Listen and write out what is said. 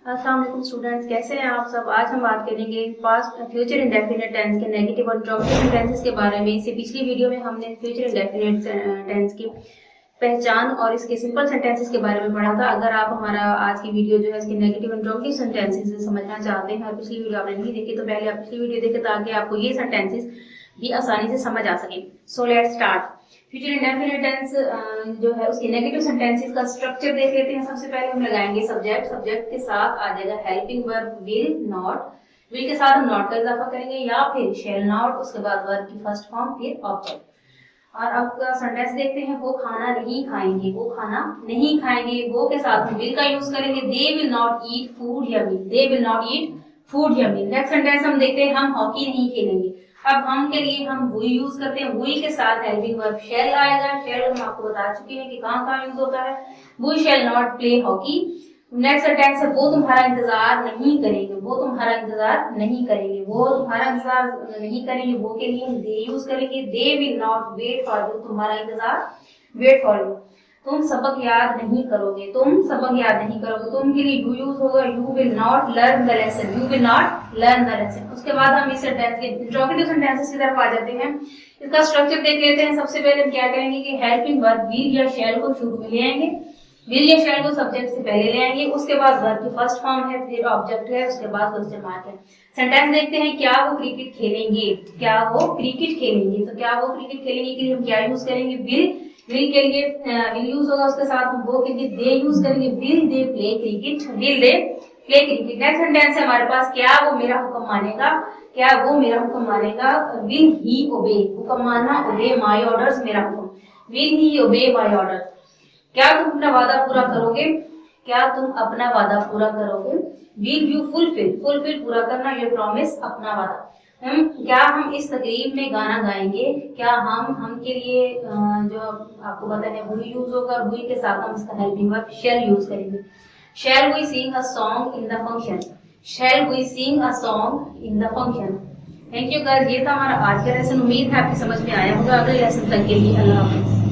अस्सलाम वालेकुम स्टूडेंट्स, कैसे हैं आप सब। आज हम बात करेंगे पास्ट फ्यूचर इंडेफिनिट टेंस के नेगेटिव और इंट्रोगेटिव टेंसेस के बारे में। इससे पिछली वीडियो में हमने फ्यूचर इंडेफिनिट टेंस की पहचान और इसके सिंपल सेंटेंसेस के बारे में पढ़ा था। अगर आप हमारा आज की वीडियो जो है इसके नेगेटिव इंट्रोगेटिव सेंटेंसेस समझना चाहते हैं और पिछली वीडियो आपने नहीं देखी तो पहले आप पिछली वीडियो देखें ताकि आपको ये सेंटेंसेस भी आसानी से समझ आ सके। So let's start. Future indefinite tense जो है उसके नेगेटिव सेंटेंसेस का स्ट्रक्चर देख लेते हैं। सबसे पहले हम लगाएंगे सब्जेक्ट। सब्जेक्ट के साथ आ जाएगा helping verb will not. Will के साथ हम नॉट का इजाफा करेंगे या फिर शेल नॉट, उसके बाद वर्ब की फर्स्ट फॉर्म फिर ऑब्जेक्ट। और अब का सेंटेंस देखते हैं। वो खाना नहीं खाएंगे, वो खाना नहीं खाएंगे। वो के साथ हम विल का यूज करेंगे। They will not eat food या meal. They will not eat food या मील। नेक्स्ट सेंटेंस हम देखते हैं। हम हॉकी नहीं खेलेंगे। अब हम के लिए हम वुई यूज करते हैं। वुई के साथ हेल्पिंग वर्ब शेल आएगा। शेल हम आपको बता चुके हैं कि कहाँ कहाँ यूज होता है। We shall not play hockey. Next sentence है। वो तुम्हारा इंतजार नहीं करेंगे। वो तुम्हारा इंतजार नहीं करेंगे। वो तुम्हारा इंतजार नहीं करेंगे। वो के लिए हम दे यूज करेंगे। They will not wait for you. तुम्हारा इंतजार वेट फॉर यू। तुम सबक याद नहीं करोगे। तुम सबक याद नहीं करोगे। तुम के लिए यू यूज होगा। You will not learn the lesson. You will not learn the lesson. उसके बाद हम इस सेंटेंस के इंट्रोगेटिव सेंटेंसेस की तरफ आ जाते हैं। इसका स्ट्रक्चर देख लेते हैं। सबसे पहले हम क्या करेंगे कि हेल्पिंग वर्ब विल या शैल को शुरू में ले आएंगे। विल या शैल को सब्जेक्ट से पहले ले आएंगे। उसके बाद वर्ब की फर्स्ट फॉर्म है, फिर ऑब्जेक्ट है, उसके बाद क्वेश्चन मार्क है। सेंटेंस देखते हैं। क्या वो क्रिकेट खेलेंगे। क्या वो क्रिकेट खेलेंगे। तो क्या वो क्रिकेट खेलेंगे के लिए हम क्या यूज करेंगे। विल। विल के लिए विल यूज होगा। उसके साथ हम वो के लिए दे यूज करेंगे। Will they play cricket. Will they play cricket. Next sentence है हमारे पास। क्या वो मेरा हुक्म मानेगा। क्या वो मेरा हुक्म मानेगा। विल ही ओबे। हुक्म मानना, ओबे माय ऑर्डर्स, मेरा हुक्म। विल ही ओबे माय ऑर्डर। क्या तुम अपना वादा पूरा करोगे। क्या तुम अपना वादा पूरा करोगे। Will you fulfil. फुलफिल पूरा करना, योर प्रॉमिस, अपना वादा। क्या हम इस तकरीब में गाना गाएंगे। क्या हम के लिए जो आपको पता है वुई यूज होगा। वुई के साथ हम इसका हेल्पिंग वर्ब शेल यूज करेंगे। Shall we sing a song in the function. Shall we sing a song in the function. Thank you guys, ये था हमारा आज का लेसन। उम्मीद है आपकी समझ में आया होगा। अगले लेसन तक के लिए अल्लाह हाफिज।